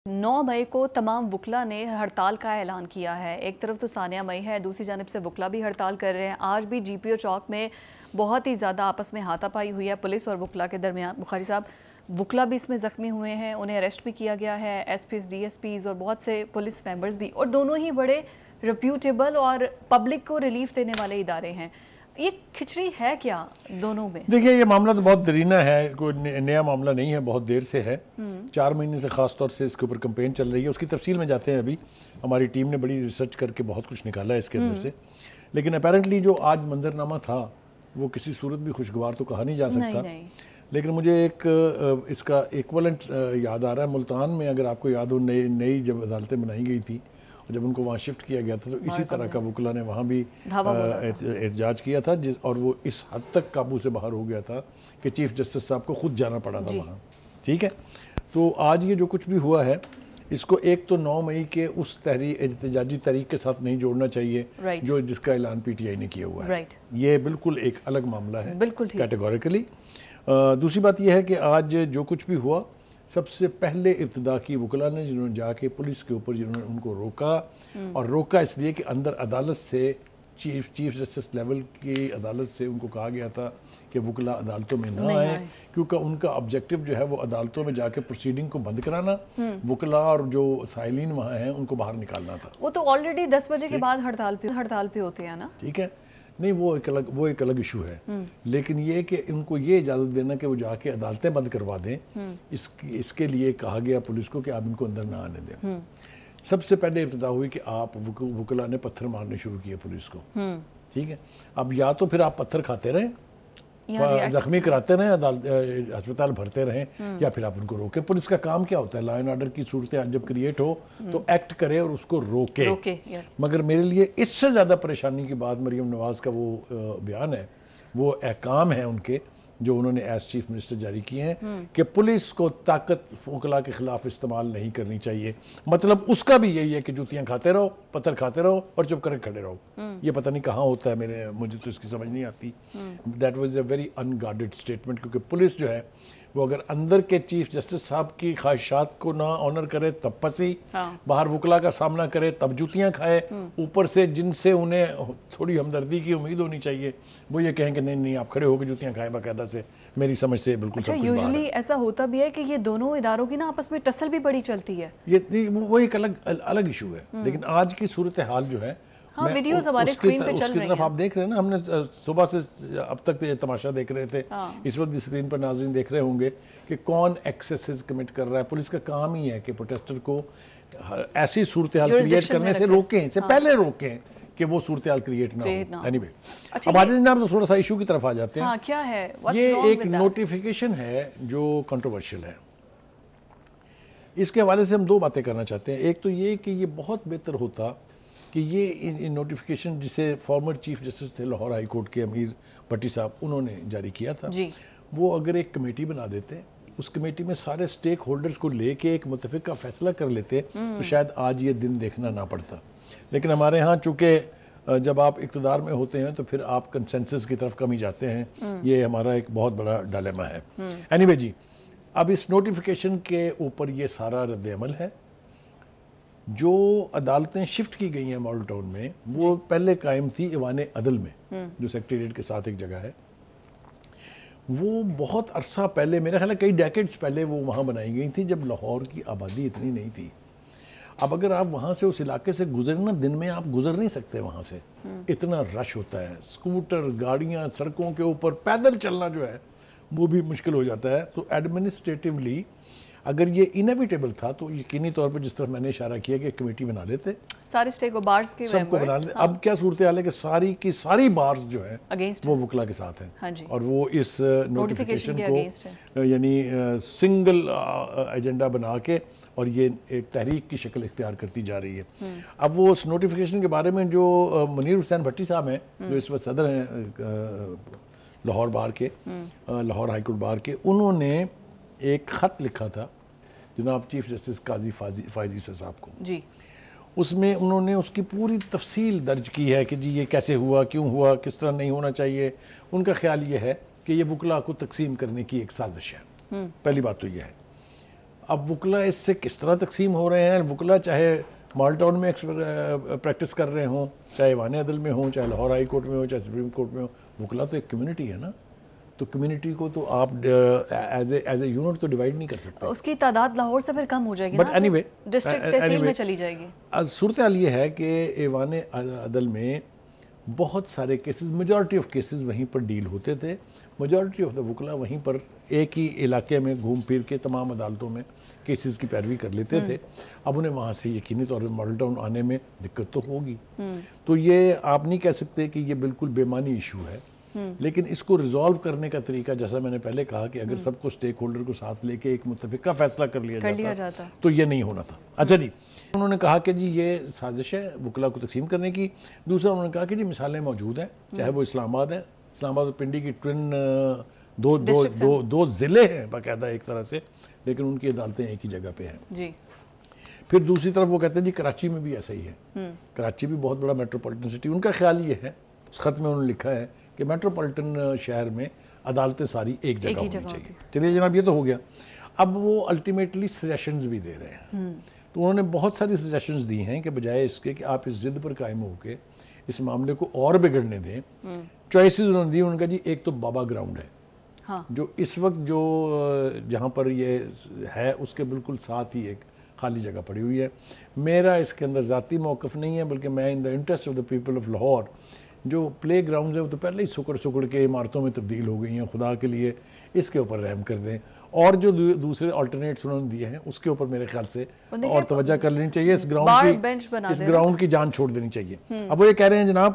9 मई को तमाम वकला ने हड़ताल का ऐलान किया है। एक तरफ तो सानिया मई है, दूसरी जानिब से वकला भी हड़ताल कर रहे हैं। आज भी जीपीओ चौक में बहुत ही ज़्यादा आपस में हाथापाई हुई है पुलिस और वकला के दरमियान। बुखारी साहब, वकला भी इसमें ज़ख्मी हुए हैं, उन्हें अरेस्ट भी किया गया है, एसपीज़, डीएसपीज़ और बहुत से पुलिस मेंबर्स भी, और दोनों ही बड़े रिप्यूटेबल और पब्लिक को रिलीफ देने वाले इदारे हैं। ये खिचड़ी है क्या दोनों में? देखिए, ये मामला तो बहुत दरीना है, कोई नया मामला नहीं है, बहुत देर से है। 4 महीने से ख़ास तौर से इसके ऊपर कैंपेन चल रही है। उसकी तफसील में जाते हैं। अभी हमारी टीम ने बड़ी रिसर्च करके बहुत कुछ निकाला है इसके अंदर से, लेकिन अपेरेंटली जो आज मंजरनामा था वो किसी सूरत भी खुशगवार तो कहा नहीं जा सकता। नहीं। लेकिन मुझे एक इसका इक्वलेंट याद आ रहा है। मुल्तान में अगर आपको याद हो, नई जब अदालतें बनाई गई थी, जब उनको वहाँ शिफ्ट किया गया था तो इसी तरह का वकला ने वहाँ भी एहतजाज किया था, और वो इस हद तक काबू से बाहर हो गया था कि चीफ जस्टिस साहब को खुद जाना पड़ा था वहाँ। ठीक है, तो आज ये जो कुछ भी हुआ है इसको एक तो 9 मई के उस एहतजाजी तहरीक के साथ नहीं जोड़ना चाहिए जो जिसका ऐलान पीटीआई ने किया हुआ है। ये बिल्कुल एक अलग मामला है, बिल्कुल कैटेगोरिकली। दूसरी बात यह है कि आज जो कुछ भी हुआ, सबसे पहले इब्तिदा की वकला ने जिन्होंने जाके पुलिस के ऊपर जिन्होंने उनको रोका, और रोका इसलिए कि अंदर अदालत से चीफ जस्टिस लेवल की अदालत से उनको कहा गया था कि वकला अदालतों में ना आए, क्योंकि उनका ऑब्जेक्टिव जो है वो अदालतों में जाके प्रोसीडिंग को बंद कराना, वकला और जो साइलिन वहाँ हैं उनको बाहर निकालना था। वो तो ऑलरेडी 10 बजे के बाद हड़ताल पे होते हैं ना। ठीक है, नहीं, वो एक अलग इशू है। लेकिन ये कि उनको ये इजाज़त देना कि वो जाके अदालतें बंद करवा दें, इसके लिए कहा गया पुलिस को कि आप इनको अंदर ना आने दें। सबसे पहले इब्तिदा हुई कि आप वकला ने पत्थर मारने शुरू किए पुलिस को। ठीक है, अब या तो फिर आप पत्थर खाते रहें, जख्मी कराते रहें, अस्पताल भरते रहें, या फिर आप उनको रोकें। पुलिस का काम क्या होता है? लॉ एंड ऑर्डर की सूरत जब क्रिएट हो तो एक्ट करे और उसको रोके। मगर मेरे लिए इससे ज़्यादा परेशानी की बात मरियम नवाज़ का वो बयान है, वो अहकाम है उनके जो उन्होंने एज चीफ मिनिस्टर जारी किए हैं कि पुलिस को ताकत वकला के खिलाफ इस्तेमाल नहीं करनी चाहिए। मतलब उसका भी यही है कि जूतियां खाते रहो, पत्थर खाते रहो और चुप करके खड़े रहो। ये पता नहीं कहाँ होता है, मुझे तो इसकी समझ नहीं आती। That was a very unguarded statement, क्योंकि पुलिस जो है वो अगर अंदर के चीफ जस्टिस साहब की ख्वाहिशात को ना ऑनर करे तब फंसी, बाहर वकला का सामना करे तब जूतियां खाए, ऊपर से जिनसे उन्हें थोड़ी हमदर्दी की उम्मीद होनी चाहिए वो ये कहें कि नहीं नहीं आप खड़े होकर जूतियां खाएं बाकायदा से। मेरी समझ से बिल्कुल सब कुछ बाहर है। यूजुअली ऐसा होता भी है कि ये दोनों इदारों की ना आपस में टसल भी बड़ी चलती है। ये वो एक अलग इशू है। लेकिन आज की सूरत हाल जो है, वीडियोस हमारे स्क्रीन पे चल रही हैं, उसकी तरफ आप देख रहे हैं ना। हमने सुबह से अब तक ये तमाशा देख रहे थे, इस वक्त स्क्रीन पर नाज़रीन देख रहे होंगे कि कौन एक्सेसेस कमिट कर रहा है। पुलिस का काम ही है कि प्रोटेस्टर को ऐसी सूरत हाल क्रिएट करने से रोकें, से पहले रोकें कि वो सूरत हाल क्रिएट ना हो। एनीवे, अब आज जनाब तो थोड़ा सा इशू की तरफ आ जाते हैं। क्या है? ये एक नोटिफिकेशन है जो कंट्रोवर्शियल है। इसके हवाले से हम 2 बातें करना चाहते हैं। एक तो ये कि ये बहुत बेहतर होता कि ये नोटिफिकेशन जिसे फॉर्मर चीफ जस्टिस थे लाहौर हाई कोर्ट के अमीर भट्टी साहब उन्होंने जारी किया था, वो अगर एक कमेटी बना देते, उस कमेटी में सारे स्टेक होल्डर्स को लेके एक मुतफिका फैसला कर लेते तो शायद आज ये दिन देखना ना पड़ता। लेकिन हमारे यहाँ चूँकि जब आप इक़्तिदार में होते हैं तो फिर आप कंसेंसस की तरफ कम ही जाते हैं। ये हमारा एक बहुत बड़ा डायलेमा है। एनीवे जी, अब इस नोटिफिकेशन के ऊपर ये सारा रद्द-ए-अमल है। जो अदालतें शिफ्ट की गई हैं मॉडल टाउन में, वो पहले कायम थी ईवान अदल में, जो सेक्रेटेरिएट के साथ एक जगह है। वो बहुत अरसा पहले, मेरा ख्याल है कई डेकेड्स पहले वो वहाँ बनाई गई थी, जब लाहौर की आबादी इतनी नहीं थी। अब अगर आप वहाँ से उस इलाके से गुजरना, दिन में आप गुजर नहीं सकते वहाँ से, इतना रश होता है, स्कूटर, गाड़ियाँ सड़कों के ऊपर, पैदल चलना जो है वो भी मुश्किल हो जाता है। तो एडमिनिस्ट्रेटिवली अगर ये इनएविटेबल था तो यकीनी तौर पर जिस तरह मैंने इशारा किया कि कमेटी बना लेते, सारे स्टेक बार्स के सबको बना लेते। अब क्या सूरत हाल है कि सारी की सारी बार्स जो है वो वकला के साथ हैं, और वो इस नोटिफिकेशन को यानी सिंगल एजेंडा बना के और ये एक तहरीक की शक्ल इख्तियार करती जा रही है। अब वो उस नोटिफिकेशन के बारे में जो मुनीर हुसैन भट्टी साहब हैं, जो इस वक्त सदर हैं लाहौर बार के, लाहौर हाई कोर्ट बार के, उन्होंने एक ख़त लिखा था जनाब चीफ जस्टिस काजी फायजी साहब को जी। उसमें उन्होंने उसकी पूरी तफसील दर्ज की है कि जी ये कैसे हुआ, क्यों हुआ, किस तरह नहीं होना चाहिए। उनका ख्याल ये है कि ये वकला को तकसीम करने की एक साजिश है। पहली बात तो ये है। اب وکلا اس سے کس طرح تقسیم ہو رہے ہیں؟ وکلا چاہے مال ٹاؤن میں پریکٹس کر رہے ہوں، چاہے ایوان عدل میں ہوں، چاہے لاہور ہائی کورٹ میں ہوں، چاہے سپریم کورٹ میں ہوں، وکلا تو ایک کمیونٹی ہے نا، تو کمیونٹی کو تو آپ ایز اے یونٹ تو ڈیوائیڈ نہیں کر سکتے. اس کی تعداد لاہور سے پھر کم ہو جائے گی، بٹ اینی وے ڈسٹرکٹ تحصیل میں چلی جائے گی. صورتحال یہ ہے کہ ایوان عدل میں بہت سارے کیسز، میجورٹی آف کیسز وہیں پر ڈیل ہوتے تھے. میجورٹی آف دا وکلا وہیں پر ایک ہی علاقے میں گھوم پھر کے تمام عدالتوں میں کیسز کی پیروی کر لیتے تھے. اب انہیں وہاں سے یقینی طور پر ماڈل ٹاؤن آنے میں دقت تو ہوگی. تو یہ آپ نہیں کہہ سکتے کہ یہ بالکل بے معنی ایشو ہے، لیکن اس کو ریزالو کرنے کا طریقہ جیسا میں نے پہلے کہا کہ اگر سب کو سٹیک ہولڈر کو ساتھ لے کے ایک متفقہ فیصلہ کر لیا جاتا تو یہ نہیں ہونا تھا. اچھا جی، انہوں نے کہا کہ جی یہ سازش ہے وکلا کو تقسیم کرنے کی. دوسرا انہوں نے کہا کہ جی مثالیں موجود ہیں، چاہے وہ اسلام آباد ہے، اسلام آباد اور پنڈی کی ٹوین دو ضلع ہیں باقاعدہ ایک طرح سے، لیکن ان کی عدالتیں ایک ہی جگہ پہ ہیں. جی. پھر دوسری طرف وہ کہتے ہیں جی کراچی میں بھی ایسا ہی ہے. کراچی بھی بہت بڑا میٹروپولیٹن سٹی. ان کا خیال یہ ہے، اس خط میں انہوں نے لکھا ہے کہ میٹروپولیٹن شہر میں عدالتیں ساری ایک جگہ ہونی چاہیے. چلیے جناب، یہ تو ہو گیا. اب وہ الٹیمیٹلی سجیشنز بھی دے رہے ہیں. تو انہوں نے بہت ساری سجیشنز دی ہیں کہ بجائے اس کے کہ آپ اس ضد پر قائم ہو کے اس معاملے کو اور بگڑنے دیں، چوائسز انہوں نے دی. ان کا جی ایک تو بابا گراؤنڈ ہے جو اس وقت جو جہاں پر یہ ہے اس کے بالکل ساتھ ہی ایک خالی جگہ پڑی ہوئی ہے. میرا اس کے اندر ذاتی موقف نہیں ہے، بلکہ میں in the interest of the people of Lahore, جو پلے گراؤنڈز ہیں وہ تو پہلے ہی سکڑ کے عمارتوں میں تبدیل ہو گئی ہیں، خدا کے لیے اس کے اوپر رحم کر دیں. اور جو دوسرے آلٹرنیٹس انہوں نے دیے ہیں اس کے اوپر میرے خیال سے اور توجہ کر لینی چاہیے. اس گراؤنڈ کی جان چھوڑ دینی چاہیے. اب وہ یہ کہہ رہے ہیں جناب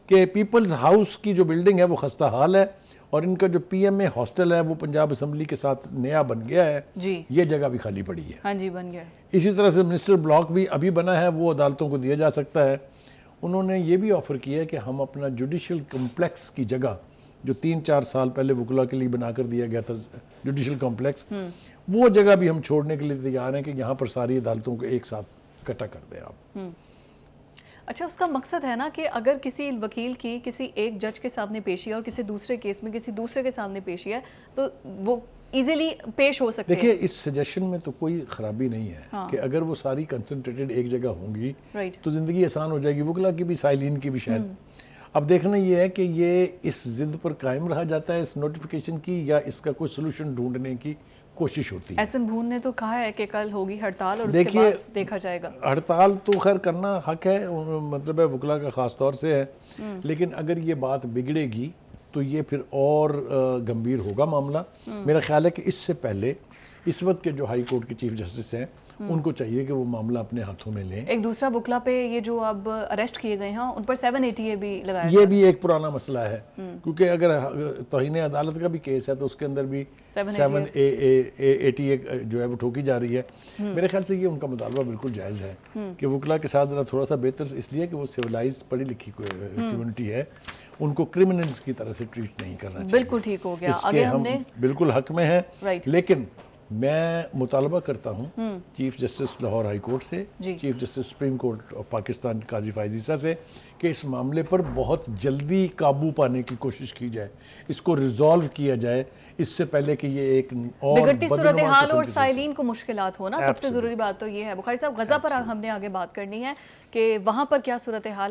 کہ پیپلز ہاؤس کی جو بلڈنگ ہے وہ خستہ حال ہے، اور ان کا جو پی ایم اے ہاسٹل ہے وہ پنجاب اسمبلی کے ساتھ نیا بن گیا ہے. یہ جگہ بھی خالی پڑی ہے. ہاں جی، بن گیا. اسی طرح سے منسٹر بلاک بھی ابھی بنا ہے، وہ عدالتوں کو دیا جا سکتا ہے. انہوں نے یہ بھی آفر کیا ہے کہ ہم اپنا جوڈیشل کمپلیکس کی جگہ جو 3-4 سال پہلے وکلا کے لیے بنا کر دیا گیا تھا جوڈیشل کمپلیکس، وہ جگہ بھی ہم چھوڑنے کے لیے تیار ہیں کہ یہاں پر ساری عدالتوں کو ایک ساتھ اکٹھا کر دیں آپ. اچھا، اس کا مقصد ہے نا کہ اگر کسی وکیل کی کسی ایک جج کے سامنے پیشی ہے اور کسی دوسرے کیس میں کسی دوسرے کے سامنے پیشی ہے تو وہ ایزیلی پیش ہو سکتے ہیں. دیکھیے اس سجیشن میں تو کوئی خرابی نہیں ہے کہ اگر وہ ساری کنسنٹریٹڈ ایک جگہ ہوں گی تو زندگی آسان ہو جائے گی، وکلا کی بھی سائلین کی بھی شاید. اب دیکھنا یہ ہے کہ یہ اس ضد پر قائم رہا جاتا ہے اس نوٹیفیکیشن کی، یا اس کا کوئی سلوشن ڈھونڈنے کی کوشش ہوتی ہے. احسن بھون نے تو کہا ہے کہ کل ہوگی ہڑتال اور اس کے بعد دیکھا جائے گا. ہڑتال تو خیر کرنا حق ہے، مطلب ہے وکلا کا خاص طور سے ہے، لیکن اگر یہ بات بگڑے گی تو یہ پھر اور گمبھیر ہوگا معاملہ. میرا خیال ہے کہ اس سے پہلے اس وقت کے جو ہائی کورٹ کے چیف جسٹس ہیں ان کو چاہیے کہ وہ معاملہ اپنے ہاتھوں میں لیں. ایک دوسرا وکلا پہ یہ جو اب اریسٹ کیے گئے ہیں ان پر 780A بھی لگایا، یہ بھی ایک پرانا مسئلہ ہے، کیونکہ اگر توہین عدالت کا بھی کیس ہے تو اس کے اندر بھی 780 جو ہے وہ ٹھوکی جا رہی ہے. میرے خیال سے یہ ان کا مطالبہ بالکل جائز ہے کہ وکلا کے ساتھ ذرا تھوڑا سا بہتر، اس لیے کہ وہ سیولائزڈ پڑھی لکھی کمیونٹی ہے، ان کو کرمنلز کی طرح سے ٹریٹ نہیں کرنا چاہیے. بالکل ٹھیک ہو گیا، اس کے ہم بالکل حق میں ہیں. لیکن میں مطالبہ کرتا ہوں chief justice Lahore high court سے، chief justice supreme court of Pakistan Qazi Faez عیسیٰ سے کہ اس معاملے پر بہت جلدی قابو پانے کی کوشش کی جائے، اس کو ریزالو کیا جائے، اس سے پہلے کہ یہ ایک اور بگڑتی صورتحال اور سائلین کو مشکلات ہونا. سب سے ضروری بات تو یہ ہے. بخاری صاحب، غزہ پر ہم نے آگے بات کرنی ہے کہ وہاں پر کیا صورتحال